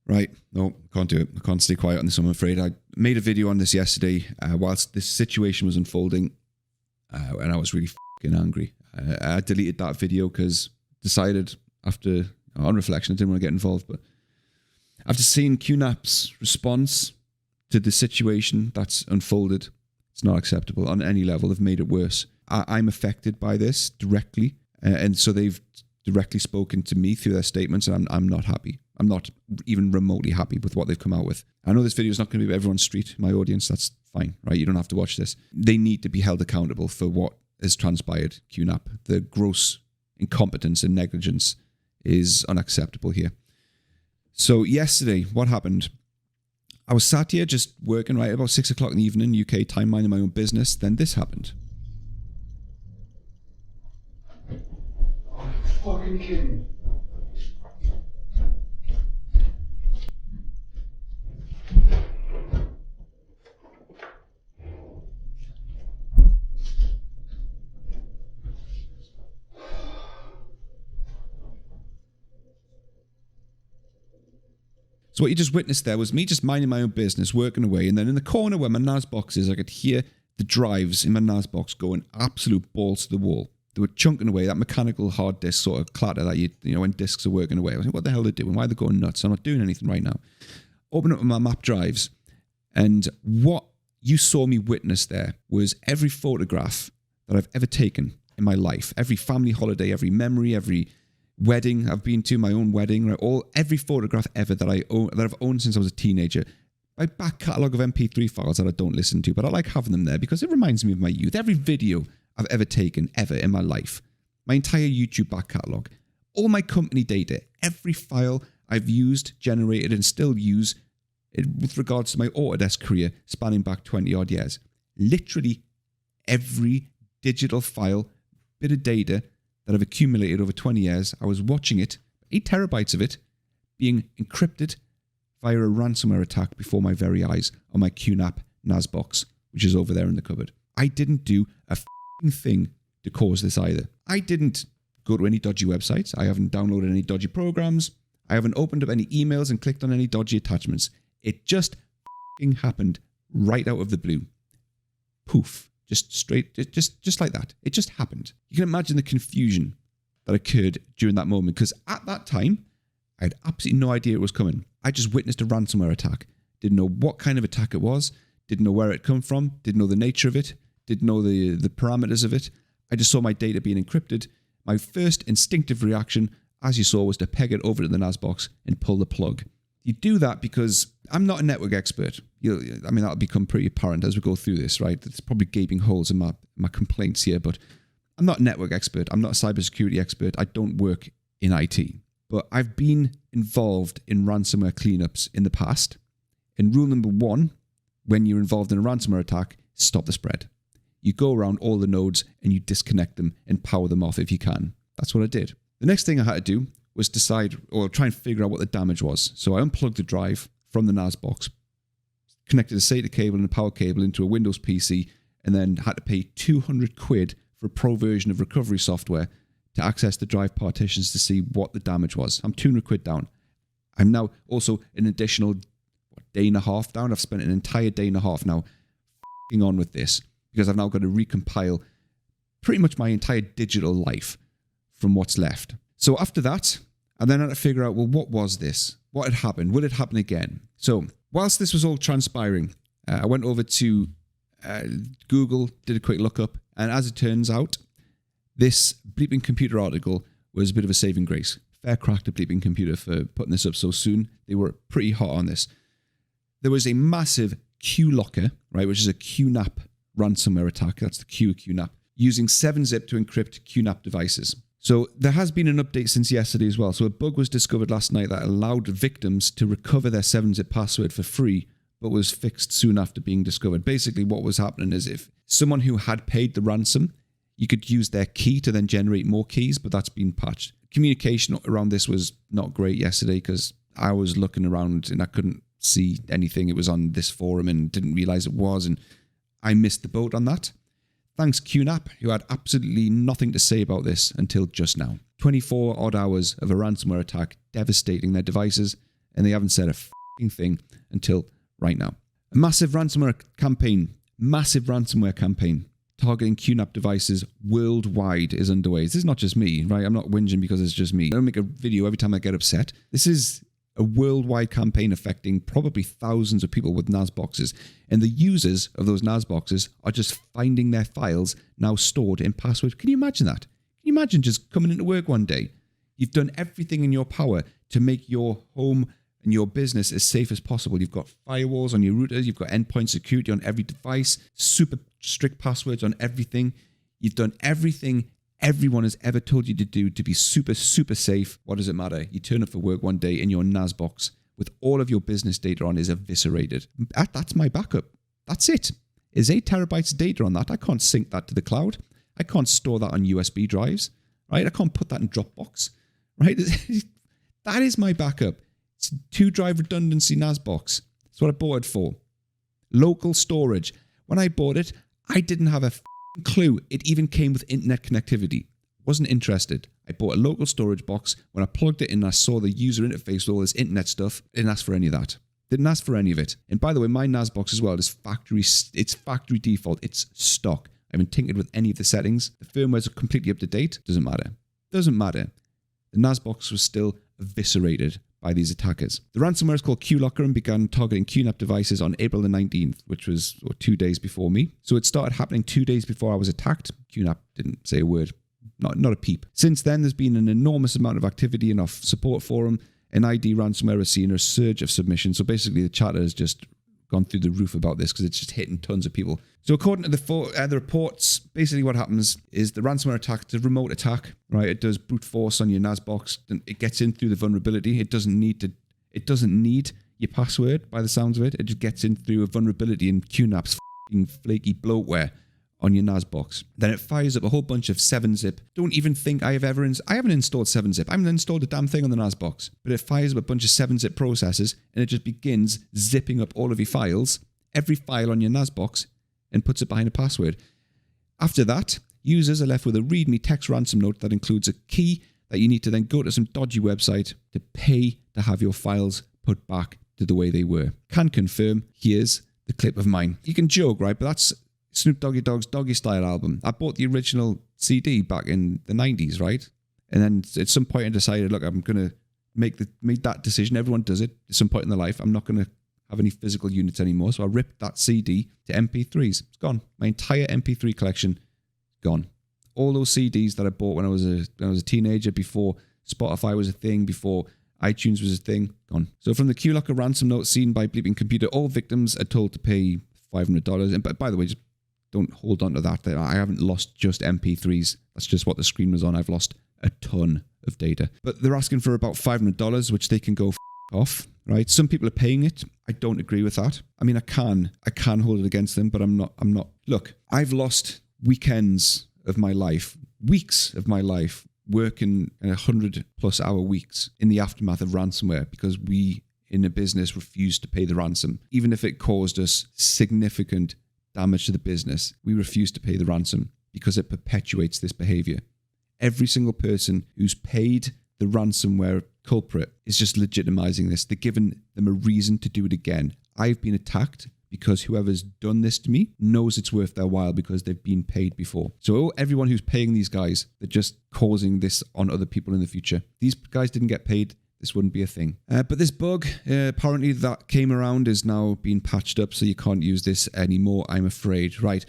Right, no, can't do it. I can't stay quiet on this, I'm afraid. I made a video on this yesterday whilst this situation was unfolding, and I was really fucking angry. I deleted that video because decided after, on reflection, I didn't want to get involved, but after seeing Qnap's response to the situation that's unfolded, it's not acceptable on any level. They've made it worse. I'm affected by this directly, and so they've directly spoken to me through their statements, and I'm not happy. I'm not even remotely happy with what they've come out with. I know this video is not going to be everyone's street, my audience. That's fine, right? You don't have to watch this. They need to be held accountable for what has transpired, Qnap. The gross incompetence and negligence is unacceptable here. So yesterday, what happened? I was sat here just working, right, about 6 o'clock in the evening, UK time, minding my own business. Then this happened. Are you fucking kidding? So what you just witnessed there was me just minding my own business, working away, and then in the corner where my NAS box is, I could hear the drives in my NAS box going absolute balls to the wall. They were chunking away, that mechanical hard disk sort of clatter that you know when disks are working away. I was like, what the hell are they doing? Why are they going nuts? I'm not doing anything right now. Open up my map drives, and what you saw me witness there was every photograph that I've ever taken in my life, every family holiday, every memory, every wedding I've been to, my own wedding, right? Every photograph ever that I've owned since I was a teenager. My back catalogue of MP3 files that I don't listen to, but I like having them there because it reminds me of my youth. Every video I've ever taken, ever in my life. My entire YouTube back catalogue. All my company data. Every file I've used, generated, and still use with regards to my Autodesk career spanning back 20 odd years. Literally every digital file, bit of data that I've accumulated over 20 years, I was watching it, 8 terabytes of it, being encrypted via a ransomware attack before my very eyes on my Qnap NAS box, which is over there in the cupboard. I didn't do a thing to cause this either. I didn't go to any dodgy websites. I haven't downloaded any dodgy programs. I haven't opened up any emails and clicked on any dodgy attachments. It just happened right out of the blue. Poof. Just straight, just like that. It just happened. You can imagine the confusion that occurred during that moment, because at that time, I had absolutely no idea it was coming. I just witnessed a ransomware attack. Didn't know what kind of attack it was. Didn't know where it come from. Didn't know the nature of it. Didn't know the parameters of it. I just saw my data being encrypted. My first instinctive reaction, as you saw, was to peg it over to the NAS box and pull the plug. You do that because I'm not a network expert. That'll become pretty apparent as we go through this, right? There's probably gaping holes in my complaints here, but I'm not a network expert. I'm not a cybersecurity expert. I don't work in IT. But I've been involved in ransomware cleanups in the past. And rule number 1, when you're involved in a ransomware attack, stop the spread. You go around all the nodes and you disconnect them and power them off if you can. That's what I did. The next thing I had to do was decide or try and figure out what the damage was. So I unplugged the drive from the NAS box, connected a SATA cable and a power cable into a Windows PC, and then had to pay 200 quid for a pro version of recovery software to access the drive partitions to see what the damage was. I'm 200 quid down. I'm now also an additional day and a half down. I've spent an entire day and a half now on with this because I've now got to recompile pretty much my entire digital life from what's left. So after that, I then had to figure out, well, what was this? What had happened? Would it happen again? So whilst this was all transpiring, I went over to Google, did a quick lookup, and as it turns out, this Bleeping Computer article was a bit of a saving grace. Fair crack to Bleeping Computer for putting this up so soon. They were pretty hot on this. There was a massive Qlocker, right, which is a Qnap ransomware attack. That's the Q of Qnap, using 7-zip to encrypt Qnap devices. So there has been an update since yesterday as well. So a bug was discovered last night that allowed victims to recover their 7-zip password for free, but was fixed soon after being discovered. Basically, what was happening is if someone who had paid the ransom, you could use their key to then generate more keys, but that's been patched. Communication around this was not great yesterday because I was looking around and I couldn't see anything. It was on this forum and didn't realize it was, and I missed the boat on that. Thanks Qnap, who had absolutely nothing to say about this until just now. 24 odd hours of a ransomware attack devastating their devices and they haven't said a fucking thing until right now. A massive ransomware campaign targeting Qnap devices worldwide is underway. This is not just me, right? I'm not whinging because it's just me. I don't make a video every time I get upset. This is a worldwide campaign affecting probably thousands of people with NAS boxes. And the users of those NAS boxes are just finding their files now stored in password. Can you imagine that? Can you imagine just coming into work one day? You've done everything in your power to make your home and your business as safe as possible. You've got firewalls on your routers. You've got endpoint security on every device, super strict passwords on everything. You've done everything everyone has ever told you to do to be super, super safe. What does it matter? You turn up for work one day and your NAS box with all of your business data on is eviscerated. That's my backup. That's it. There's 8 terabytes of data on that. I can't sync that to the cloud. I can't store that on USB drives, right? I can't put that in Dropbox, right? That is my backup. It's a 2-drive redundancy NAS box. That's what I bought it for. Local storage. When I bought it, I didn't have a clue it even came with internet connectivity. Wasn't interested. I bought a local storage box. When I plugged it in, I saw the user interface with all this internet stuff. Didn't ask for any of that. Didn't ask for any of it. And by the way, my NAS box as well is it's factory default. It's stock. I haven't tinkered with any of the settings. The firmware's completely up to date. Doesn't matter. Doesn't matter. The NAS box was still eviscerated by these attackers. The ransomware is called Qlocker and began targeting Qnap devices on April the 19th, which was 2 days before me. So it started happening 2 days before I was attacked. Qnap didn't say a word, not a peep. Since then, there's been an enormous amount of activity in our support forum, and ID ransomware has seen a surge of submissions. So basically, the chatter has just gone through the roof about this because it's just hitting tons of people. So according to the reports, basically what happens is the ransomware attack, it's a remote attack, right? It does brute force on your NAS box. It gets in through the vulnerability. It doesn't need your password by the sounds of it. It just gets in through a vulnerability in Qnap's fucking flaky bloatware on your NAS box. Then it fires up a whole bunch of 7-zip. Don't even think I haven't installed 7-zip. I haven't installed a damn thing on the NAS box. But it fires up a bunch of 7-zip processes and it just begins zipping up all of your files, every file on your NAS box, and puts it behind a password. After that, users are left with a README text ransom note that includes a key that you need to then go to some dodgy website to pay to have your files put back to the way they were. Can confirm, here's the clip of mine. You can joke, right? But that's Snoop Doggy Dogg's Doggy Style album. I bought the original CD back in the 90s, right? And then at some point I decided, look, I'm going to make that decision. Everyone does it at some point in their life. I'm not going to have any physical units anymore. So I ripped that CD to MP3s. It's gone. My entire MP3 collection, gone. All those CDs that I bought when I was a teenager, before Spotify was a thing, before iTunes was a thing, gone. So from the Qlocker ransom note seen by Bleeping Computer, all victims are told to pay $500. And by the way, just don't hold on to that. I haven't lost just MP3s. That's just what the screen was on. I've lost a ton of data. But they're asking for about $500, which they can go off, right? Some people are paying it. I don't agree with that. I mean, I can hold it against them, but I'm not. Look, I've lost weekends of my life, weeks of my life, working 100+ hour weeks in the aftermath of ransomware because we in a business refused to pay the ransom. Even if it caused us significant damage to the business, we refuse to pay the ransom because it perpetuates this behavior. Every single person who's paid the ransomware culprit is just legitimizing this. They're giving them a reason to do it again. I've been attacked because whoever's done this to me knows it's worth their while because they've been paid before. So everyone who's paying these guys, they're just causing this on other people in the future. These guys didn't get paid. This wouldn't be a thing. But this bug, apparently that came around, is now being patched up, so you can't use this anymore, I'm afraid. Right.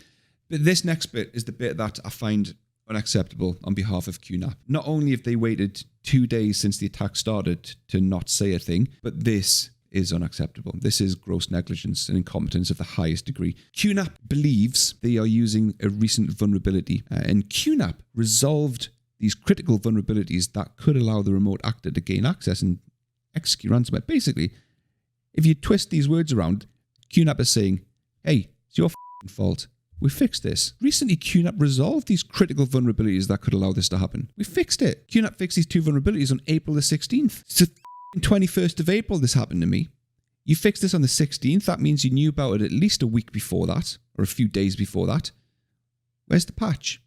But this next bit is the bit that I find unacceptable on behalf of Qnap. Not only have they waited 2 days since the attack started to not say a thing, but this is unacceptable. This is gross negligence and incompetence of the highest degree. Qnap believes they are using a recent vulnerability, and Qnap resolved these critical vulnerabilities that could allow the remote actor to gain access and execute ransomware. Basically, if you twist these words around, Qnap is saying, hey, it's your fault. We fixed this. Recently, Qnap resolved these critical vulnerabilities that could allow this to happen. We fixed it. Qnap fixed these 2 vulnerabilities on April the 16th. It's the 21st of April this happened to me. You fixed this on the 16th. That means you knew about it at least a week before that, or a few days before that. Where's the patch?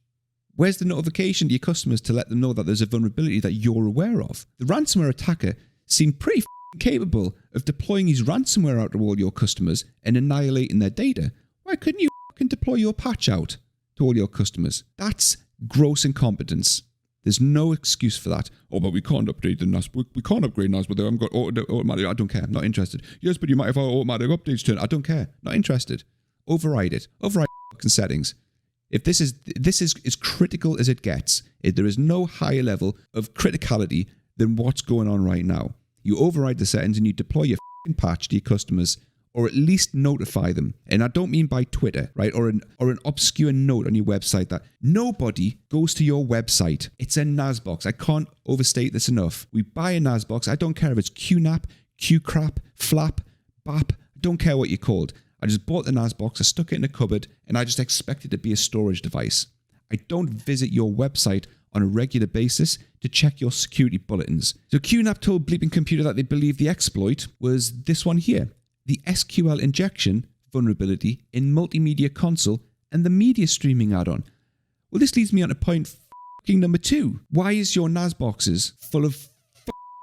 Where's the notification to your customers to let them know that there's a vulnerability that you're aware of? The ransomware attacker seemed pretty capable of deploying his ransomware out to all your customers and annihilating their data, why couldn't you fucking deploy your patch out to all your customers? That's gross incompetence. There's no excuse for that. Oh, but we can't update the NAS. We can't upgrade NAS, but they haven't got automatic. I don't care. I'm not interested. Yes, but you might have automatic updates turned. I don't care. Not interested. Override it. Override fucking settings. If this is as critical as it gets, there is no higher level of criticality than what's going on right now. You override the settings and you deploy your fucking patch to your customers, or at least notify them. And I don't mean by Twitter, right? Or an obscure note on your website that nobody goes to your website. It's a NAS box. I can't overstate this enough. We buy a NAS box. I don't care if it's Qnap, Qcrap, Flap, BAP. I don't care what you're called. I just bought the NAS box, I stuck it in a cupboard, and I just expect it to be a storage device. I don't visit your website on a regular basis to check your security bulletins. So Qnap told Bleeping Computer that they believe the exploit was this one here. The SQL injection vulnerability in Multimedia Console and the media streaming add-on. Well, this leads me on to point number 2. Why is your NAS boxes full of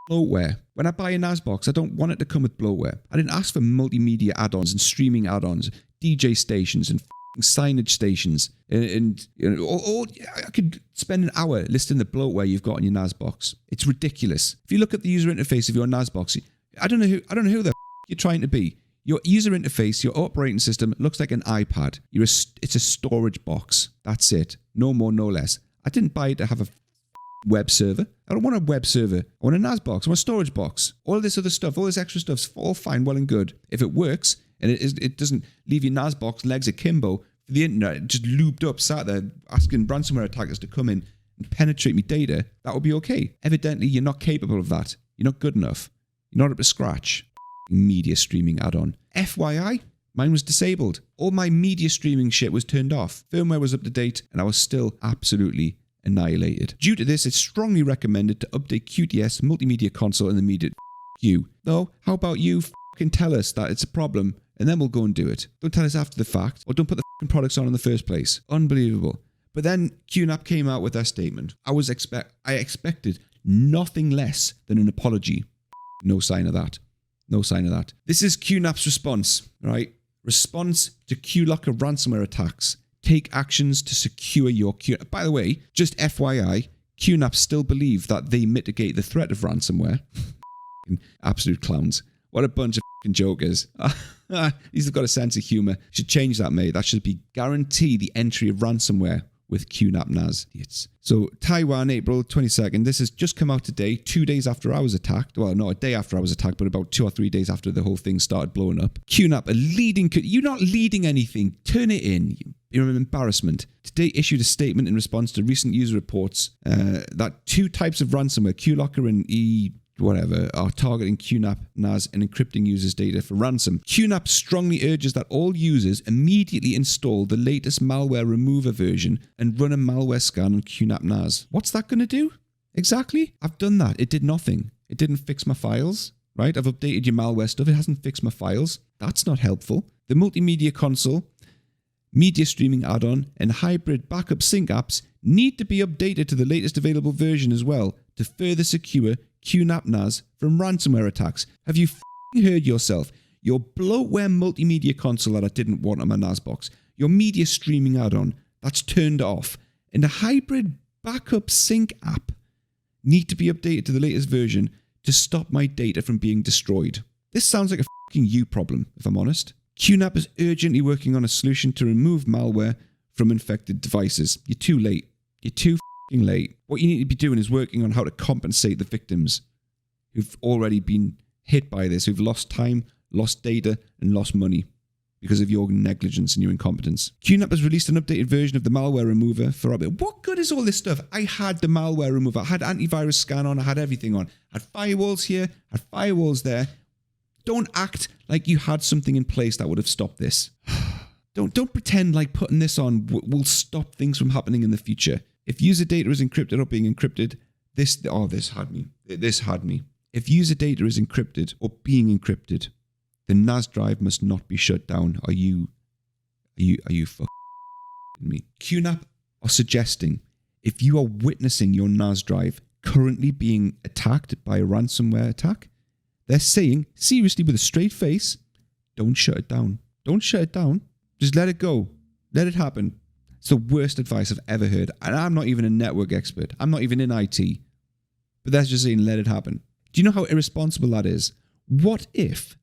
bloatware? When I buy a NAS box, I don't want it to come with bloatware. I didn't ask for multimedia add-ons and streaming add-ons, DJ stations and signage stations. And you know, I could spend an hour listing the bloatware you've got on your NAS box. It's ridiculous. If you look at the user interface of your NAS box, I don't know who the you're trying to be. Your user interface, your operating system looks like an iPad. It's a storage box. That's it. No more, no less. I didn't buy it to have a web server. I don't want a web server. I want a NAS box. I want a storage box. All this other stuff, all this extra stuff's all fine, well and good. If it works and it doesn't leave your NAS box legs akimbo for the internet, just looped up, sat there asking ransomware attackers to come in and penetrate me data, that would be okay. Evidently, you're not capable of that. You're not good enough. You're not up to scratch. Media streaming add-on. FYI, mine was disabled. All my media streaming shit was turned off. Firmware was up to date, and I was still absolutely annihilated. Due to this, it's strongly recommended to update QTS, Multimedia Console, and the media you. Though, how about you fucking tell us that it's a problem, and then we'll go and do it. Don't tell us after the fact, or don't put the fucking products on in the first place. Unbelievable. But then Qnap came out with their statement. I expected nothing less than an apology. No sign of that. No sign of that. This is Qnap's response, right? Response to Qlocker ransomware attacks. Take actions to secure your Qnap. By the way, just FYI, Qnap still believe that they mitigate the threat of ransomware. Absolute clowns. What a bunch of jokers. These have got a sense of humor. Should change that, mate. That should be guarantee the entry of ransomware with Qnap NAS. So Taiwan, April 22nd. This has just come out today, 2 days after I was attacked. Well, not a day after I was attacked, but about 2 or 3 days after the whole thing started blowing up. Qnap, a leading... You're not leading anything. Turn it in. You're an embarrassment. Today issued a statement in response to recent user reports that 2 types of ransomware, Qlocker and whatever, are targeting Qnap NAS and encrypting users' data for ransom. Qnap strongly urges that all users immediately install the latest malware remover version and run a malware scan on Qnap NAS. What's that going to do? Exactly. I've done that. It did nothing. It didn't fix my files, right? I've updated your malware stuff. It hasn't fixed my files. That's not helpful. The Multimedia Console, media streaming add-on, and hybrid backup sync apps need to be updated to the latest available version as well to further secure Qnap NAS from ransomware attacks. Have you heard yourself? Your bloatware multimedia console that I didn't want on my NAS box, your media streaming add-on that's turned off, and a hybrid backup sync app need to be updated to the latest version to stop my data from being destroyed. This sounds like a you problem, if I'm honest. Qnap is urgently working on a solution to remove malware from infected devices. You're too late. You're too late. What you need to be doing is working on how to compensate the victims who've already been hit by this, who've lost time, lost data, and lost money because of your negligence and your incompetence. Qnap has released an updated version of the malware remover for Rabbit. What good is all this stuff? I had the malware remover. I had antivirus scan on. I had everything on. I had firewalls here. I had firewalls there. Don't act like you had something in place that would have stopped this. Don't pretend like putting this on will stop things from happening in the future. If user data is encrypted or being encrypted, this had me. This had me. If user data is encrypted or being encrypted, the NAS drive must not be shut down. Are you fucking me? Qnap are suggesting if you are witnessing your NAS drive currently being attacked by a ransomware attack, They're saying, seriously, with a straight face, don't shut it down. Don't shut it down. Just let it go. Let it happen. It's the worst advice I've ever heard. And I'm not even a network expert. I'm not even in IT. But that's just saying, let it happen. Do you know how irresponsible that is? What if,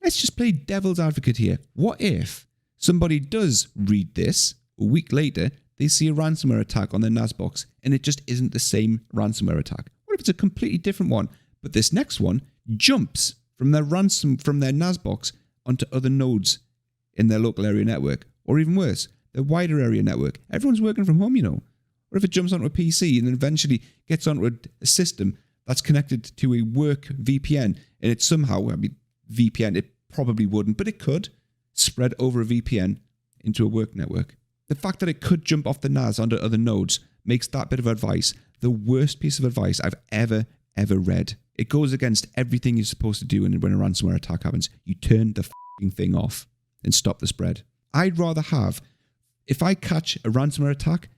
let's just play devil's advocate here. What if somebody does read this, a week later, they see a ransomware attack on their NAS box, and it just isn't the same ransomware attack? What if it's a completely different one, but this next one jumps from their NAS box onto other nodes in their local area network, or even worse, their wider area network? Everyone's working from home, you know. Or if it jumps onto a PC and then eventually gets onto a system that's connected to a work VPN, and it somehow, VPN, it probably wouldn't, but it could spread over a VPN into a work network. The fact that it could jump off the NAS onto other nodes makes that bit of advice the worst piece of advice I've ever read. It goes against everything you're supposed to do when a ransomware attack happens. You turn the thing off and stop the spread. I'd rather have, if I catch a ransomware attack,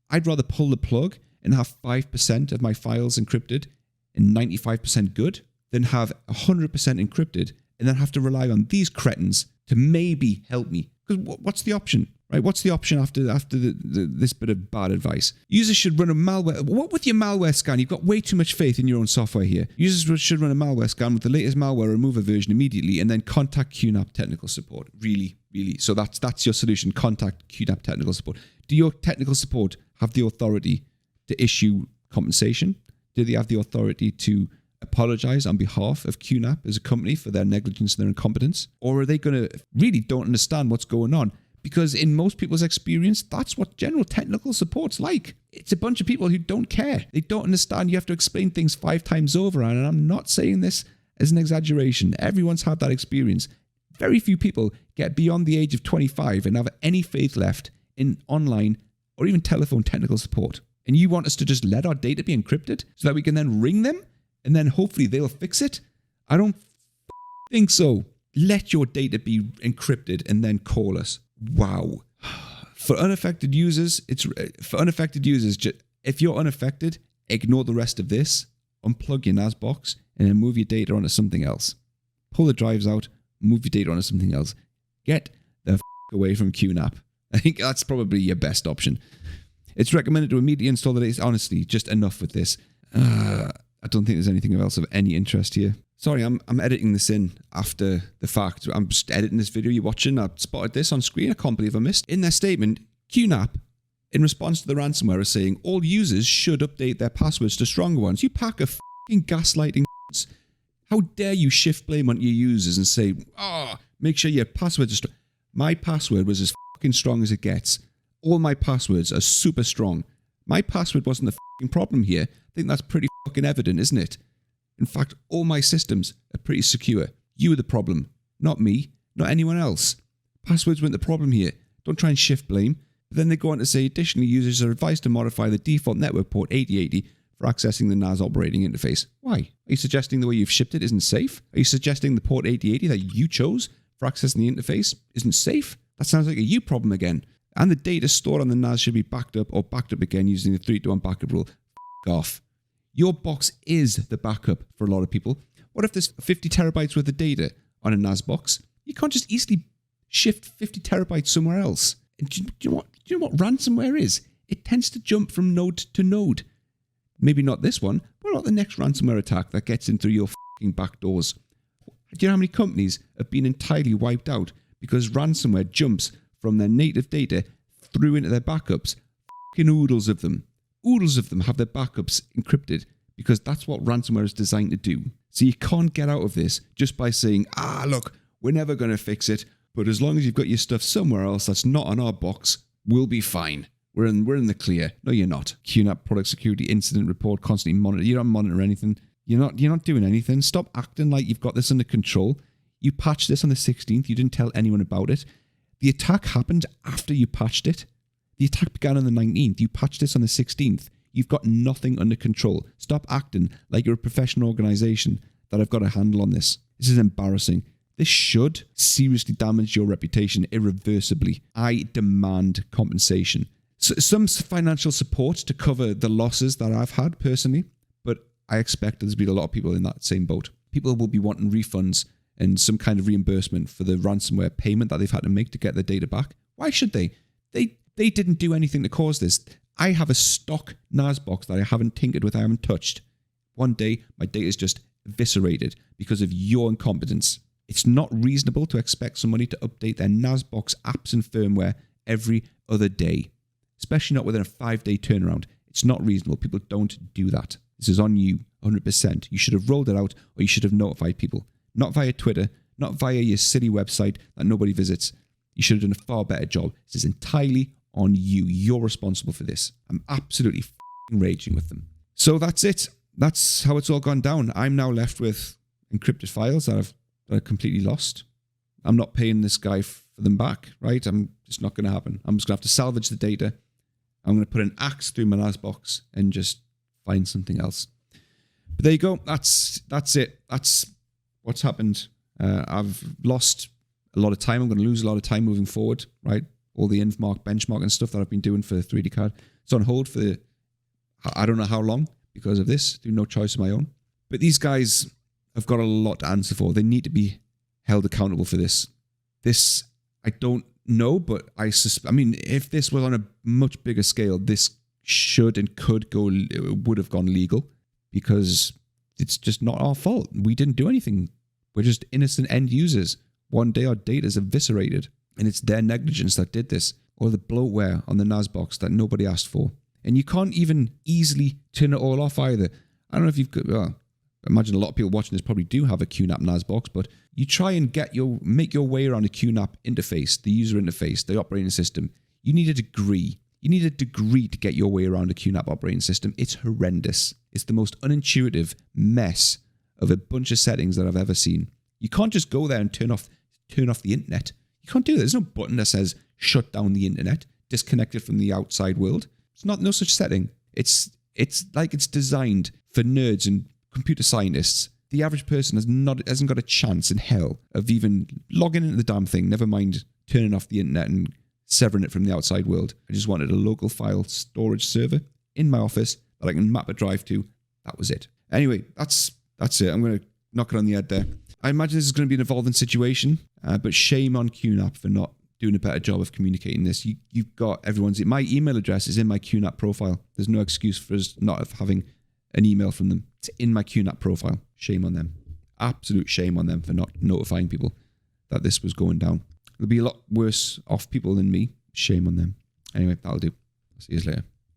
I'd rather pull the plug and have 5% of my files encrypted and 95% good than have 100% encrypted and then have to rely on these cretins to maybe help me. Because what's the option? Right? What's the option after this bit of bad advice? Users should run a malware. What with your malware scan? You've got way too much faith in your own software here. Users should run a malware scan with the latest malware remover version immediately and then contact Qnap technical support. Really. So that's your solution. Contact Qnap technical support. Do your technical support have the authority to issue compensation? Do they have the authority to apologize on behalf of Qnap as a company for their negligence and their incompetence? Or are they going to really don't understand what's going on? Because in most people's experience, that's what general technical support's like. It's a bunch of people who don't care. They don't understand. You have to explain things 5 times over. And I'm not saying this as an exaggeration. Everyone's had that experience. Very few people get beyond the age of 25 and have any faith left in online or even telephone technical support. And you want us to just let our data be encrypted so that we can then ring them and then hopefully they'll fix it? I don't think so. Let your data be encrypted and then call us. Wow. For unaffected users, if you're unaffected, ignore the rest of this, unplug your NAS box, and then move your data onto something else. Pull the drives out, move your data onto something else. Get the away from Qnap. I think that's probably your best option. It's recommended to immediately install the latest. Honestly, just enough with this. I don't think there's anything else of any interest here. Sorry, I'm editing this in after the fact. I'm just editing this video you're watching. I've spotted this on screen. I can't believe I missed. In their statement, Qnap, in response to the ransomware, is saying all users should update their passwords to stronger ones. You pack of fucking gaslighting. How dare you shift blame on your users and say, make sure your passwords are strong. My password was as fucking strong as it gets. All my passwords are super strong. My password wasn't the fucking problem here. I think that's pretty fucking evident, isn't it? In fact, all my systems are pretty secure. You are the problem, not me, not anyone else. Passwords weren't the problem here. Don't try and shift blame. But then they go on to say, additionally, users are advised to modify the default network port 8080 for accessing the NAS operating interface. Why? Are you suggesting the way you've shipped it isn't safe? Are you suggesting the port 8080 that you chose for accessing the interface isn't safe? That sounds like a you problem again. And the data stored on the NAS should be backed up or backed up again using the 3-to-1 backup rule. F*** off. Your box is the backup for a lot of people. What if there's 50 terabytes worth of data on a NAS box? You can't just easily shift 50 terabytes somewhere else. And do you know what ransomware is? It tends to jump from node to node. Maybe not this one, but not the next ransomware attack that gets in through your fucking back doors. Do you know how many companies have been entirely wiped out because ransomware jumps from their native data through into their backups? Fucking oodles of them. Oodles of them have their backups encrypted because that's what ransomware is designed to do. So you can't get out of this just by saying, look, we're never going to fix it, but as long as you've got your stuff somewhere else that's not on our box, we'll be fine. We're in the clear. No, you're not. Qnap product security incident report constantly monitor. You don't monitor anything. You're not doing anything. Stop acting like you've got this under control. You patched this on the 16th. You didn't tell anyone about it. The attack happened after you patched it. The attack began on the 19th. You patched this on the 16th. You've got nothing under control. Stop acting like you're a professional organization that have got a handle on this. This is embarrassing. This should seriously damage your reputation irreversibly. I demand compensation. So, some financial support to cover the losses that I've had personally, but I expect there's been a lot of people in that same boat. People will be wanting refunds and some kind of reimbursement for the ransomware payment that they've had to make to get their data back. Why should they? They didn't do anything to cause this. I have a stock NAS box that I haven't tinkered with, I haven't touched. One day, my data is just eviscerated because of your incompetence. It's not reasonable to expect somebody to update their NAS box apps and firmware every other day, especially not within a 5-day turnaround. It's not reasonable. People don't do that. This is on you, 100%. You should have rolled it out, or you should have notified people. Not via Twitter, not via your silly website that nobody visits. You should have done a far better job. This is entirely on you. You're responsible for this. I'm absolutely raging with them. So that's it. That's how it's all gone down. I'm now left with encrypted files that I've completely lost. I'm not paying this guy for them back, right? It's not going to happen. I'm just going to have to salvage the data. I'm going to put an axe through my NAS box and just find something else. But there you go. That's it. That's what's happened. I've lost a lot of time. I'm going to lose a lot of time moving forward, right? All the benchmark and stuff that I've been doing for the 3D card. It's on hold for I don't know how long because of this. Through no choice of my own. But these guys have got a lot to answer for. They need to be held accountable for this. This, I don't know, but I mean, if this was on a much bigger scale, this should and would have gone legal, because it's just not our fault. We didn't do anything. We're just innocent end users. One day our data is eviscerated, and it's their negligence that did this, or the bloatware on the NAS box that nobody asked for. And you can't even easily turn it all off either. I don't know if you've got, well, I imagine a lot of people watching this probably do have a Qnap NAS box, but you try and make your way around a Qnap interface, the user interface, the operating system. You need a degree. You need a degree to get your way around a Qnap operating system. It's horrendous. It's the most unintuitive mess of a bunch of settings that I've ever seen. You can't just go there and turn off the internet. You can't do that. There's no button that says shut down the internet, disconnect it from the outside world. It's no such setting. It's like it's designed for nerds and computer scientists. The average person hasn't got a chance in hell of even logging into the damn thing, never mind turning off the internet and severing it from the outside world. I just wanted a local file storage server in my office that I can map a drive to. That was it. Anyway, that's it. I'm going to knock it on the head there. I imagine this is going to be an evolving situation, but shame on Qnap for not doing a better job of communicating this. You've got my email address is in my Qnap profile. There's no excuse for us not having an email from them. It's in my Qnap profile. Shame on them. Absolute shame on them for not notifying people that this was going down. There'll be a lot worse off people than me. Shame on them. Anyway, that'll do. I'll see you later.